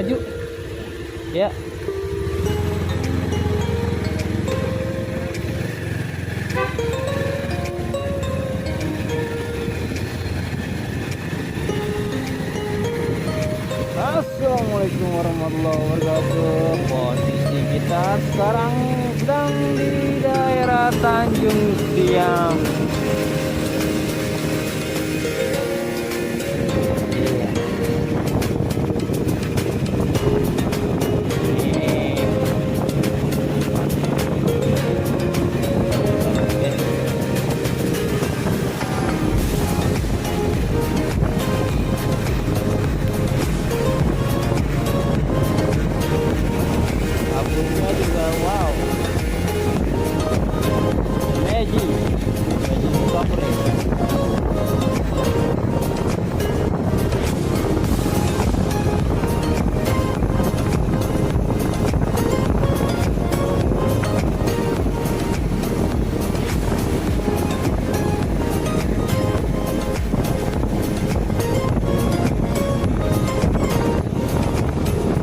maju. Ya. Assalamualaikum warahmatullahi wabarakatuh. Posisi kita sekarang sedang di daerah Tanjung Siang.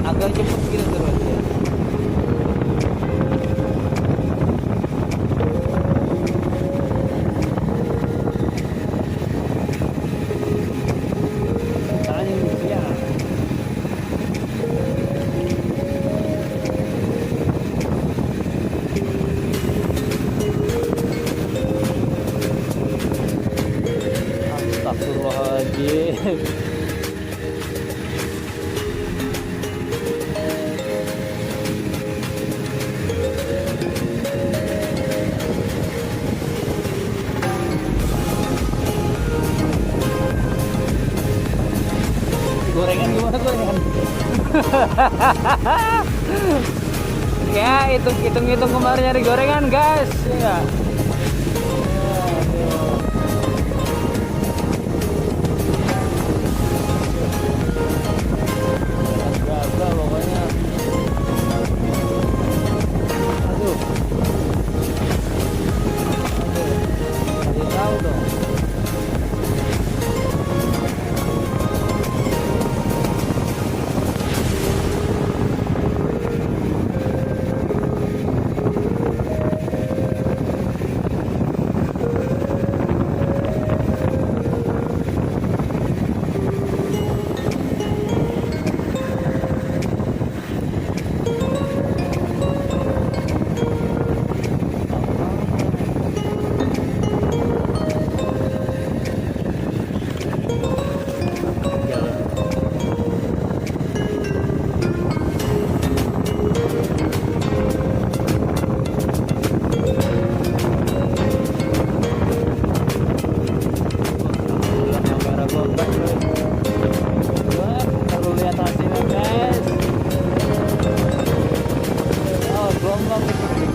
Agak cepet gitu terus ya. Tanjung Siang. Astagfirullahaladzim. Gorengan gimana gorengan? Ya, hitung kemarin nyari gorengan, guys. Ya. Gagal pokoknya. Aduh. Kasih tahu dong.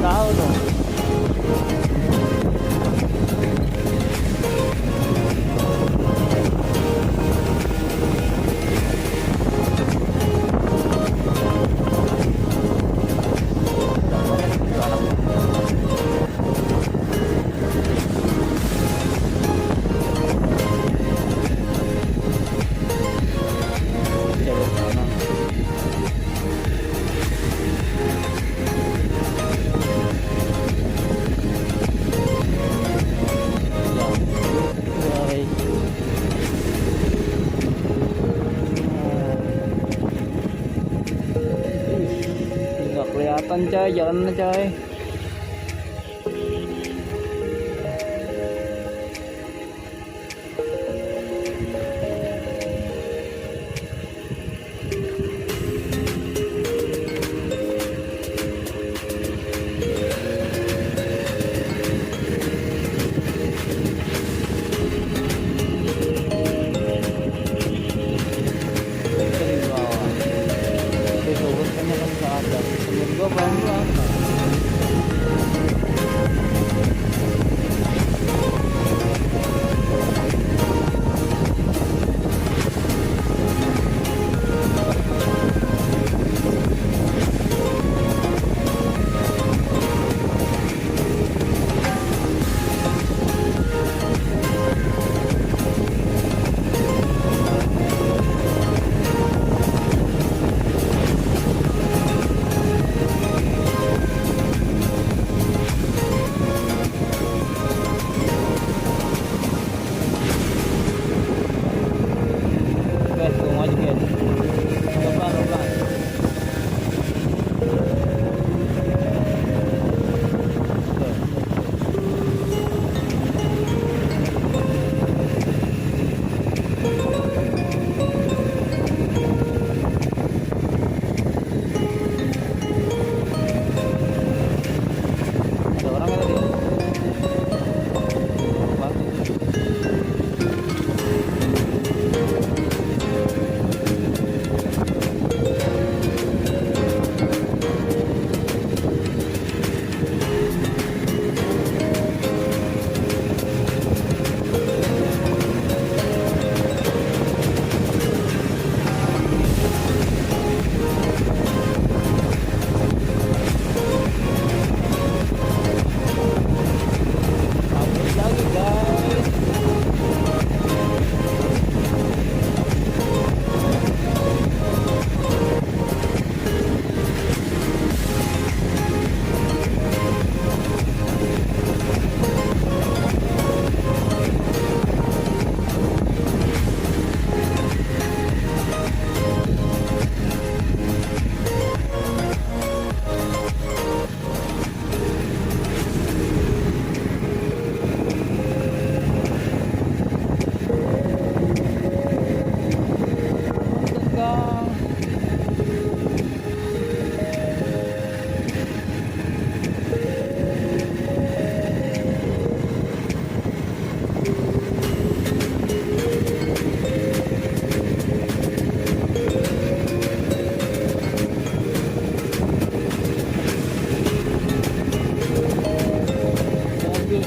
Tahu dong. Nggak kelihatan coy, jalannya coy. Gue pelan-pelan.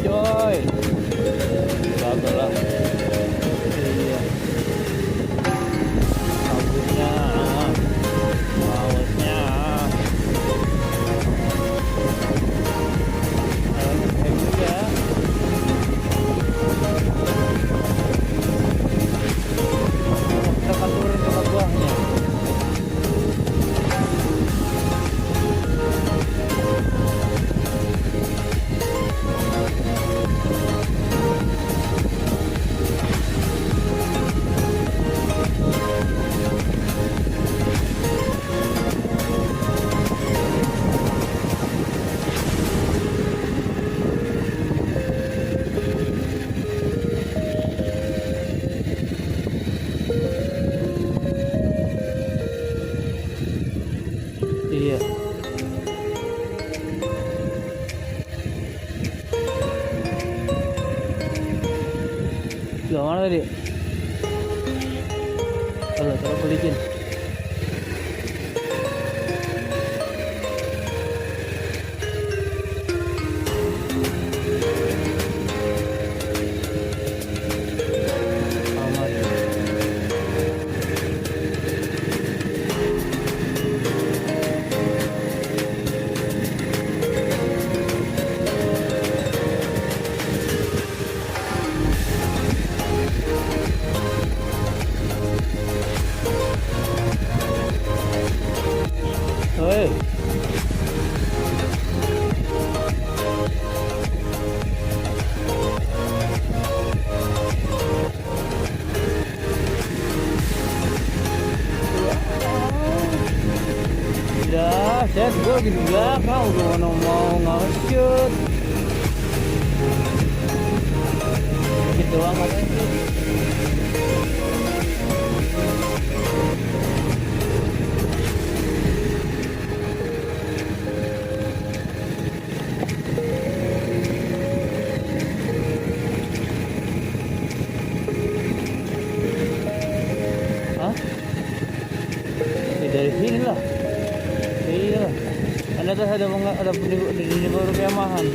coy. Gagal lah. Iya. Bagusnya. Awasnya. Ngetem juga. Kita akan turun ke bawahnya. Iya. Sebelah mana tadi? Kalau balikin. Aman. Hei. Udah, set gue lagi di belakang udah mau nge-shoot. Gitu banget sih. Hah? Ya dari sini lah. Iya. Anda tuh ada di baru kemahan.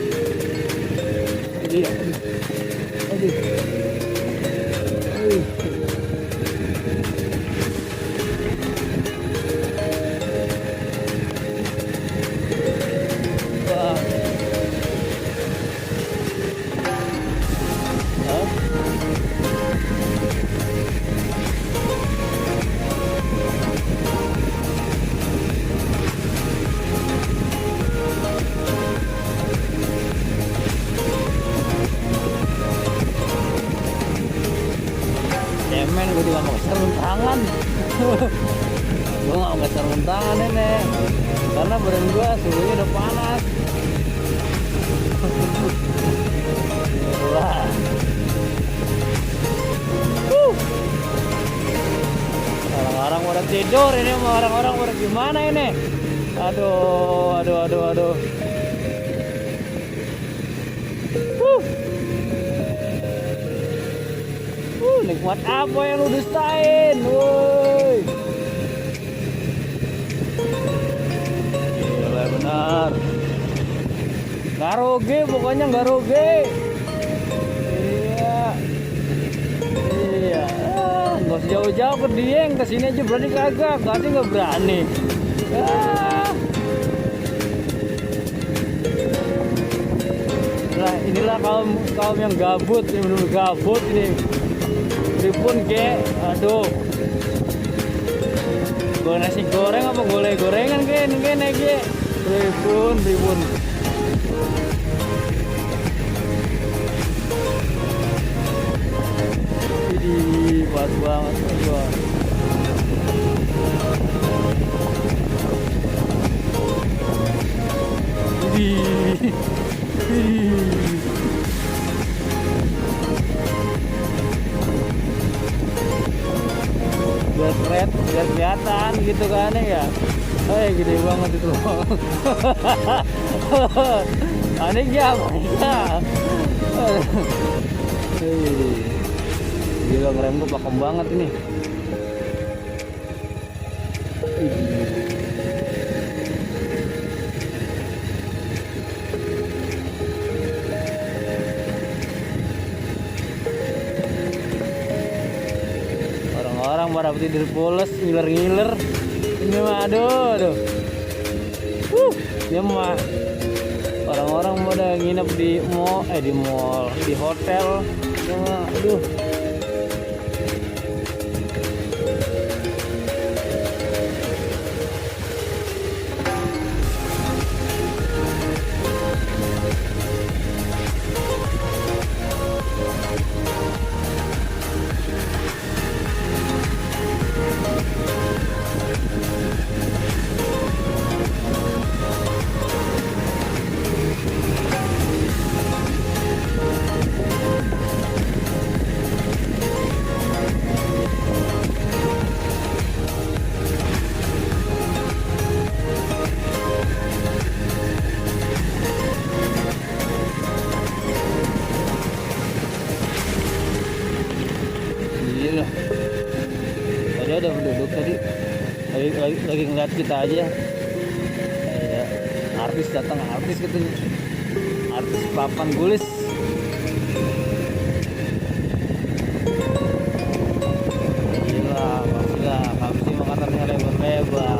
Iya. Aduh. Wah. Hah? Cemen gue juga mau sarung tangan. Gue gak mau sarung tangan ini karena badan gue suhunya udah panas. Wah. Orang-orang pada tidur ini, orang-orang pada gimana ini? Aduh. Nikmat apa yang lu dustain, woi? Gila benar. Garoge, pokoknya garoge. Iya. Nggak usah jauh-jauh ke Dieng, kesini aja berani kagak? Kasih nggak berani. Nah, inilah kaum yang gabut, yang benar gabut ini. Pripun ke, aduh. Gue nasi goreng apa gorengan ke, ini ke. Pripun. Ini pas banget gua. Biar kelihatan gitu kan ya. Gede banget itu. Aneh ya. Gila, ngerem gue pakem banget ini. pada tidur pules, ngiler-ngiler. Ini mah aduh. Dia mah orang-orang pada nginep di mall, di hotel. Dia mah aduh. Gila. Tadi ada penduduk lagi ngeliat kita aja. Kayak artis datang, artis katanya. Artis papan gulis. Gila, pastilah kami sih makatannya lebar-lebar.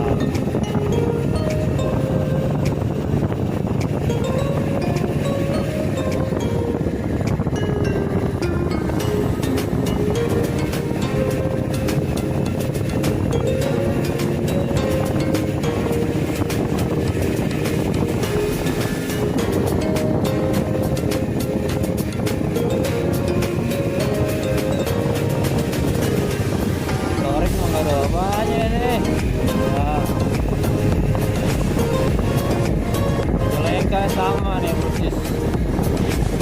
Sama nih persis.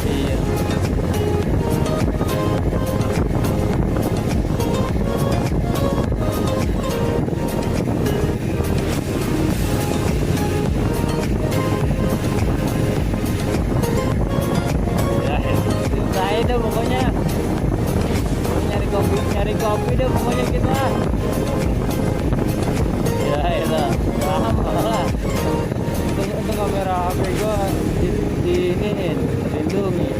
Iya. Ya, saya deh pokoknya. Nyari kopi deh pokoknya kita. Ya itu paham lah. Untuk kamera HP gua di ini lindungi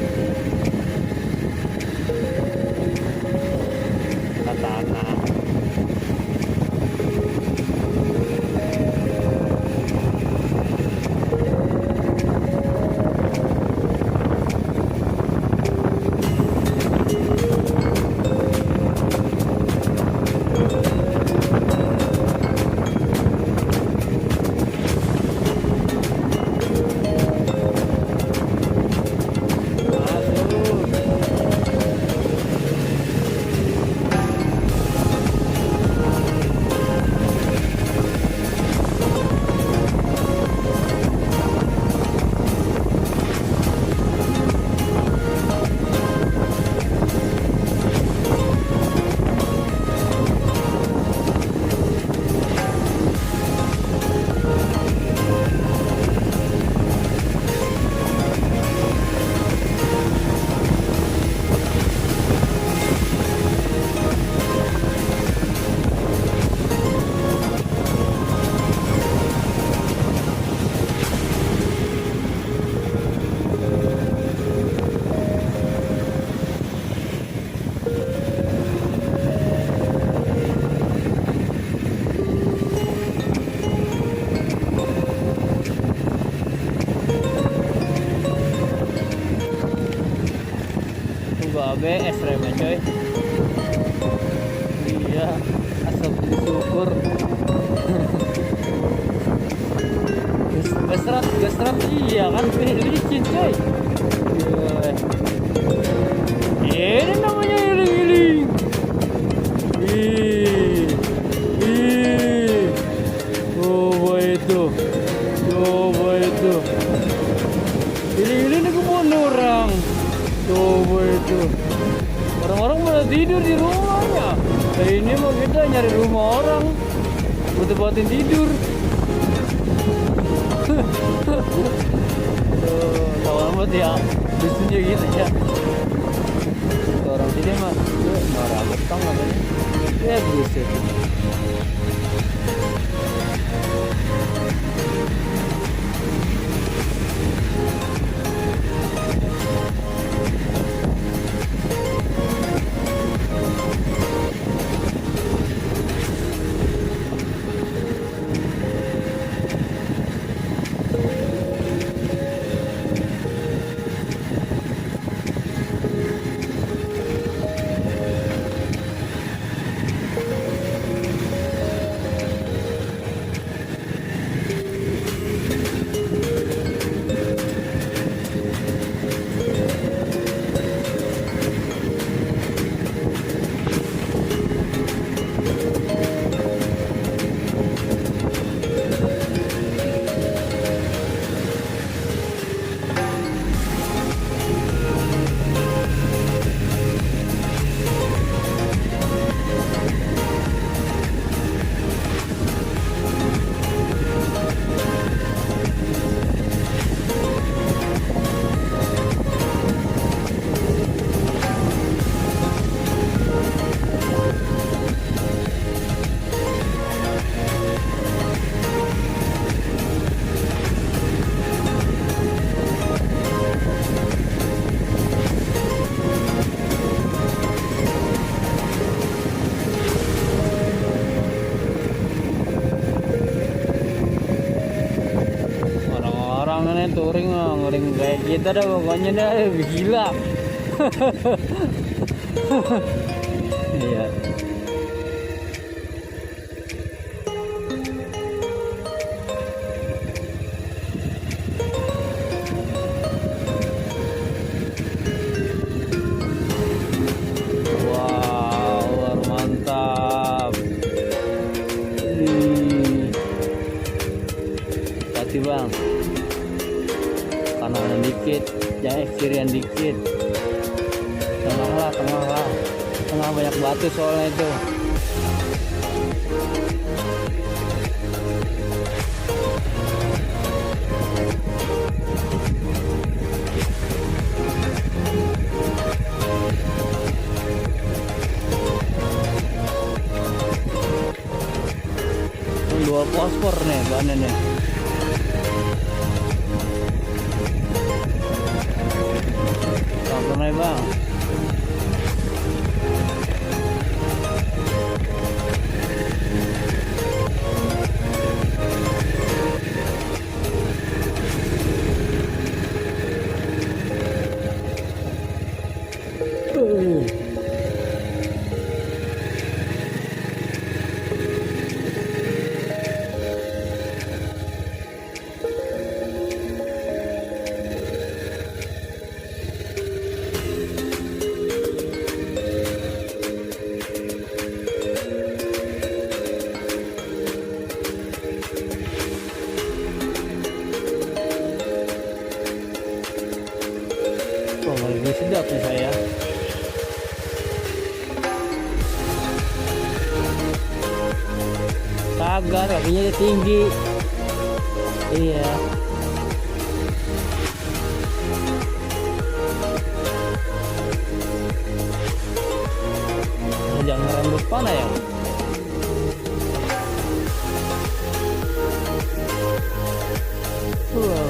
katana. ABS remnya coy. Iya, asal syukur. Gesrat iya kan licin coy. Ini namanya iling-iling. Coba itu. Iling-iling kebun orang. Coba itu. Orang-orang pada tidur di rumahnya. Nah, ini mau kita nyari rumah orang buat-buatin tidur. Tahu amat ya, lucunya gitu ya. Orang sini mah marah betong katanya. Ya buset. touring mah ngering kayak kita dah pokoknya dah gila. Iya. Wow, mantap. Hati bang, kanan dikit, jangan kirian dikit. Tengah lah, tengah banyak batu soalnya itu. Dua fosfor nih bannya nih. Sampai nih bang. Oh, lebih sedap nih saya. Kagak, kakinya tinggi. Iya. Jangan ngerem depan ya. Wow.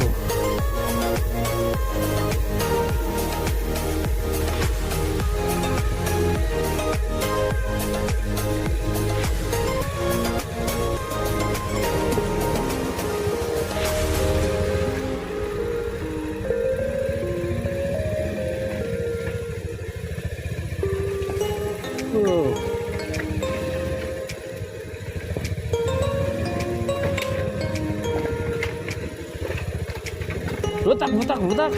Butak.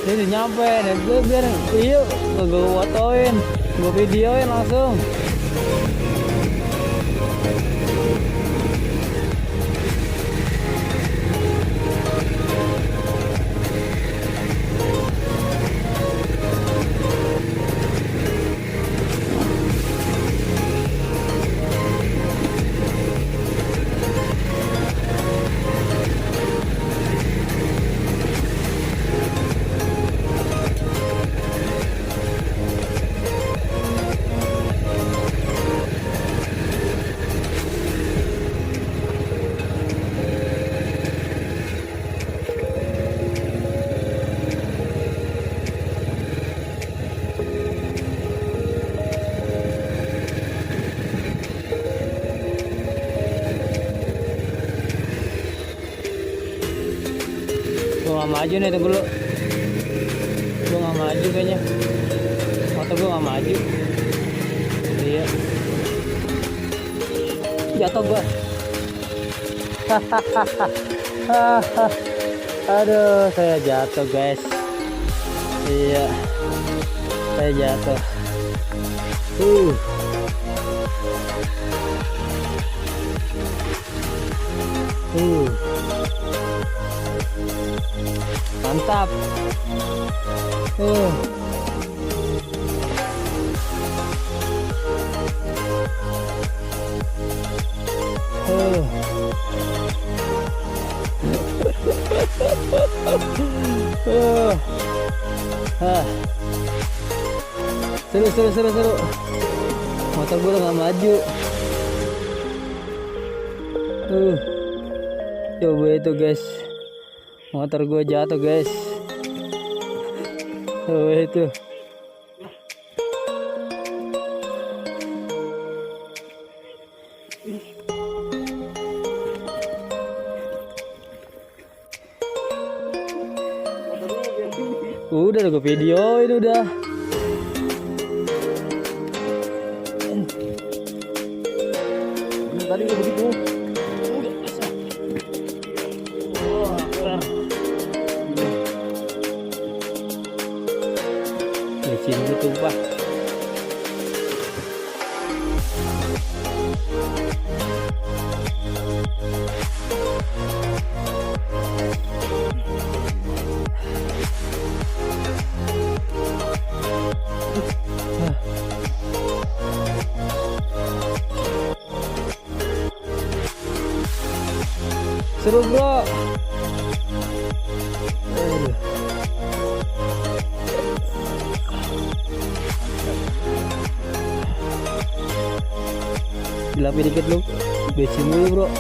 Ini nyampe nih, gue biar yuk gue fotoin, gue videoin langsung. Gue gak maju nih, tunggu dulu. Gue gak maju kayaknya. Motor gue gak maju. Iya. Jatuh gue. Aduh, saya jatuh guys. Iya, saya jatuh. Mantap. Seru. Motor gue udah nggak maju. Coba itu guys, motor gue jatuh guys. Coba itu. Udah gue videoin udah. Tadi udah begitu. Wah, keren. Mesin gue tumpah. Seru bro. Dilapin dikit lu, bensin dulu bro.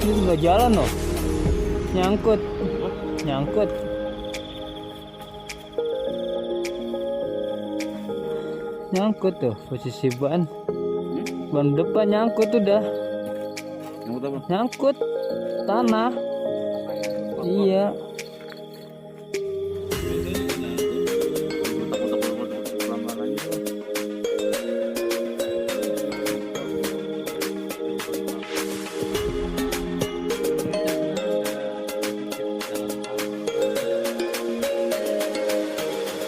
Ini nggak jalan loh, nyangkut. Nyangkut tuh posisi ban depan nyangkut udah. Nyangkut tanah. Iya.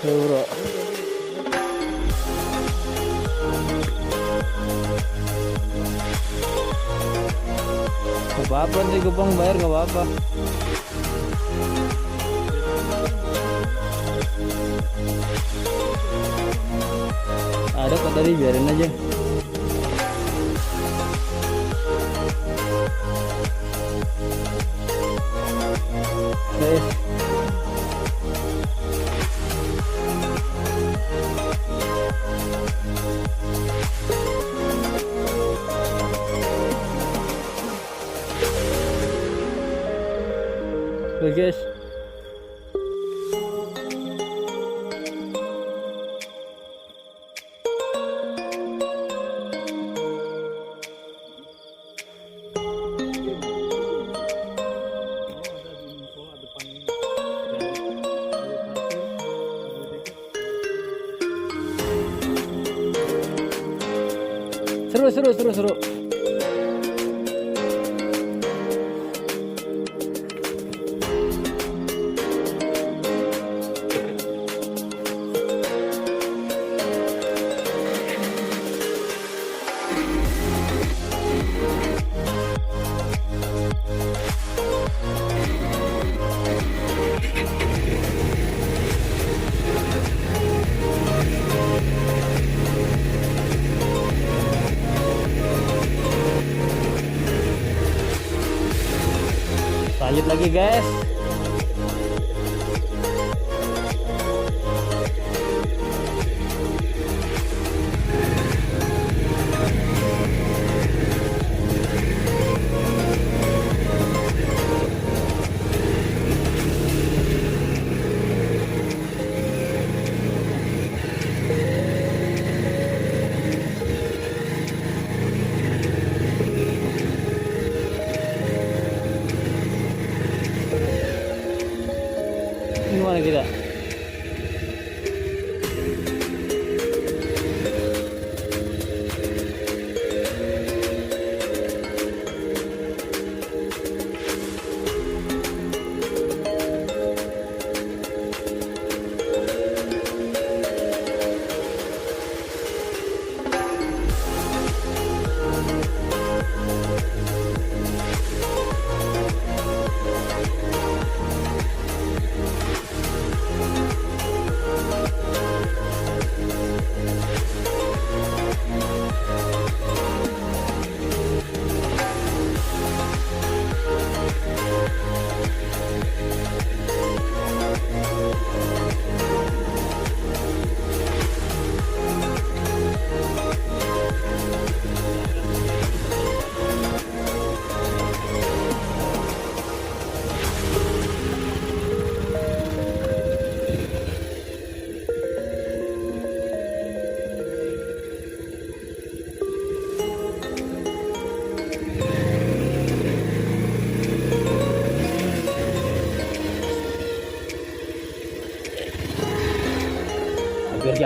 Bro. Gak apa-apa nih, Gepang bayar gak apa-apa. Ada kok tadi, biarin aja. Oke guys, seru. Lanjut lagi guys. Gimana kita?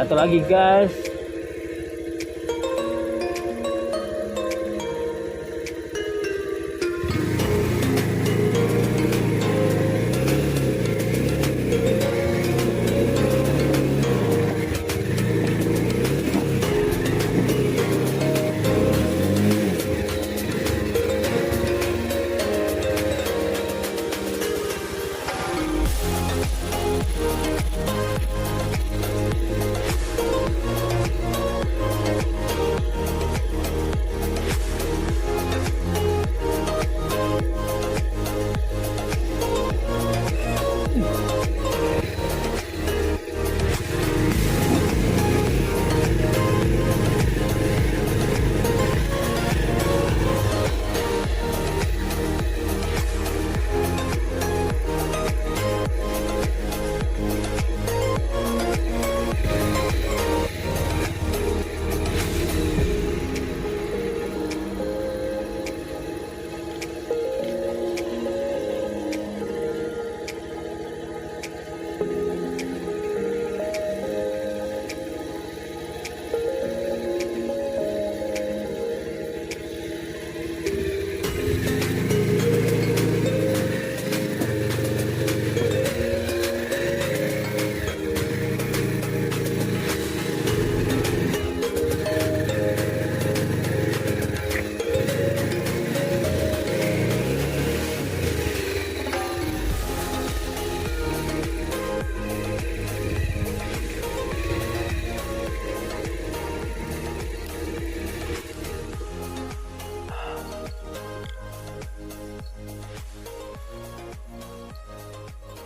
satu lagi guys.